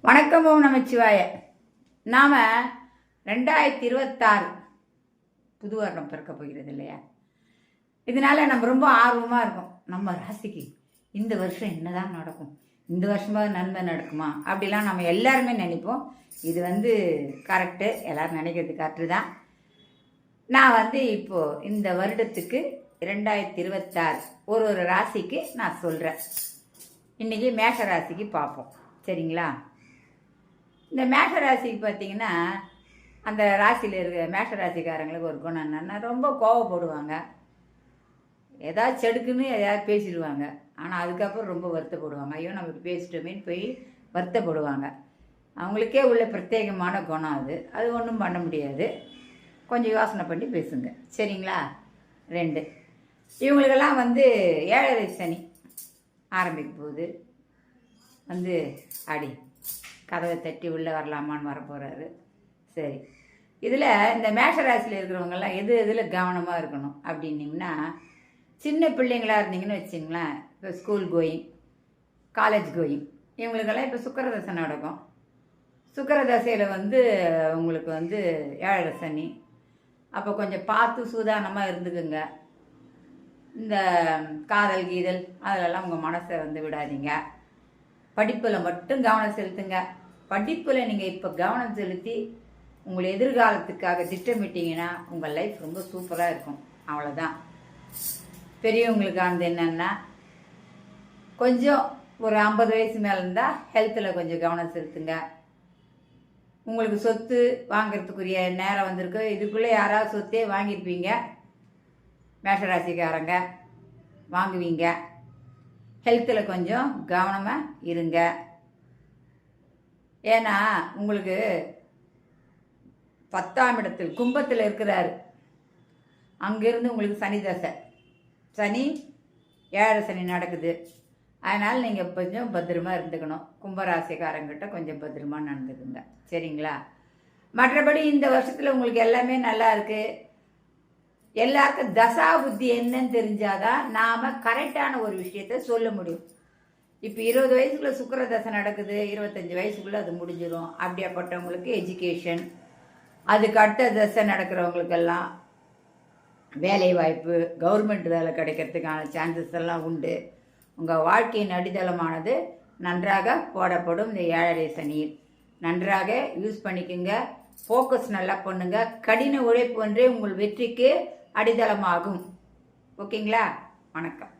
வணக்கம். ஓம் நமச்சிவாய. நாம் 2026 புது வருடம் பிறக்க போகிறது இல்லையா? இதனால நம்ம ரொம்ப ஆர்வமாக இருக்கும். நம்ம ராசிக்கு இந்த வருஷம் என்னதான் நடக்கும், இந்த வருஷமாக நன்மை நடக்குமா அப்படிலாம் நம்ம எல்லாருமே நினைப்போம். இது கரெக்டு, எல்லோரும் நினைக்கிறது கரெக்டு தான். நான் இப்போது இந்த வருடத்துக்கு 2026 ஒரு ராசிக்கு நான் சொல்கிறேன். இன்றைக்கி மேஷ ராசிக்கு பார்ப்போம், சரிங்களா? இந்த மேஷ ராசிக்கு பார்த்தீங்கன்னா, அந்த ராசியில் இருக்கிற மேஷ ராசிக்காரங்களுக்கு ஒரு குணம் என்னென்னா, ரொம்ப கோவப்படுவாங்க. ஏதாவது செடுக்குன்னு எதாவது பேசிடுவாங்க. ஆனால் அதுக்கப்புறம் ரொம்ப வருத்தப்படுவாங்க. ஐயோ நம்ம பேசிட்டோமேன்னு போய் வருத்தப்படுவாங்க. அவங்களுக்கே உள்ள பிரத்யேகமான குணம் அது. அது ஒன்றும் பண்ண முடியாது. கொஞ்சம் யோசனை பண்ணி பேசுங்க, சரிங்களா? 2, இவங்களுக்கெல்லாம் 7.5 சனி ஆரம்பிக்க போகுது. அடி கதவை தட்டி உள்ளே வரலாமான்னு வரப்போகிறாரு. சரி, இதில் இந்த மேஷராசியில் இருக்கிறவங்கெல்லாம் எதில் கவனமாக இருக்கணும் அப்படின்னிங்கன்னா, சின்ன பிள்ளைங்களாக இருந்தீங்கன்னு வச்சிங்களேன். இப்போ ஸ்கூல் கோயிங், காலேஜ் கோயிங், இவங்களுக்கெல்லாம் இப்போ சுக்கிரதசை நடக்கும். சுக்கிரதசையில் உங்களுக்கு 7.5 சனி. அப்போ கொஞ்சம் பார்த்து சூதானமாக இருந்துக்குங்க. இந்த காதல் கீதல் அதிலெல்லாம் உங்கள் மனசை விடாதீங்க. படிப்பில் மட்டும் கவனம் செலுத்துங்க. படிப்பில் நீங்கள் இப்போ கவனம் செலுத்தி உங்கள் எதிர்காலத்துக்காக திட்டமிட்டீங்கன்னா உங்கள் லைஃப் ரொம்ப சூப்பராக இருக்கும். அவ்வளோதான். பெரியவங்களுக்கு என்னென்னா, கொஞ்சம் ஒரு 50 வயசு மேலே இருந்தால் ஹெல்த்தில் கொஞ்சம் கவனம் செலுத்துங்க. உங்களுக்கு சொத்து வாங்கிறதுக்குரிய நேரம் வந்திருக்கு. இதுக்குள்ளே யாராவது சொத்தே வாங்கியிருப்பீங்க, மேஷராசிக்காரங்க வாங்குவீங்க. ஹெல்த்தில் கொஞ்சம் கவனமாக இருங்க. ஏன்னா உங்களுக்கு 10ஆம் இடத்தில் கும்பத்தில் இருக்கிறாரு. அங்கேருந்து உங்களுக்கு சனி தசை, சனி 7 சனி நடக்குது. அதனால் நீங்கள் கொஞ்சம் பத்திரமா இருந்துக்கணும். கும்பராசிக்காரங்கிட்ட கொஞ்சம் பத்திரமா நடந்துக்குங்க, சரிங்களா? மற்றபடி இந்த வருஷத்தில் உங்களுக்கு எல்லாமே நல்லா இருக்குது. எல்லாருக்கும் தசா புத்தி என்னன்னு தெரிஞ்சாதான் நாம் கரெக்டான ஒரு விஷயத்த சொல்ல முடியும். இப்போ 20 வயசுக்குள்ளே சுக்கிர தசை நடக்குது, 25 வயசுக்குள்ளே அது முடிஞ்சிடும். அப்படியாப்பட்டவங்களுக்கு எஜுகேஷன், அதுக்கு அடுத்த தசை நடக்கிறவங்களுக்கெல்லாம் வேலை வாய்ப்பு, கவர்மெண்ட் வேலை கிடைக்கிறதுக்கான சான்சஸ் எல்லாம் உண்டு. உங்கள் வாழ்க்கையின் அடித்தளமானது நன்றாக போடப்படும். இந்த 7.5 சனியில் நன்றாக யூஸ் பண்ணிக்கோங்க. ஃபோக்கஸ் நல்லா பண்ணுங்க. கடின உழைப்பு ஒன்றே உங்கள் வெற்றிக்கு அடித்தளமாகும். ஓகேங்களா? வணக்கம்.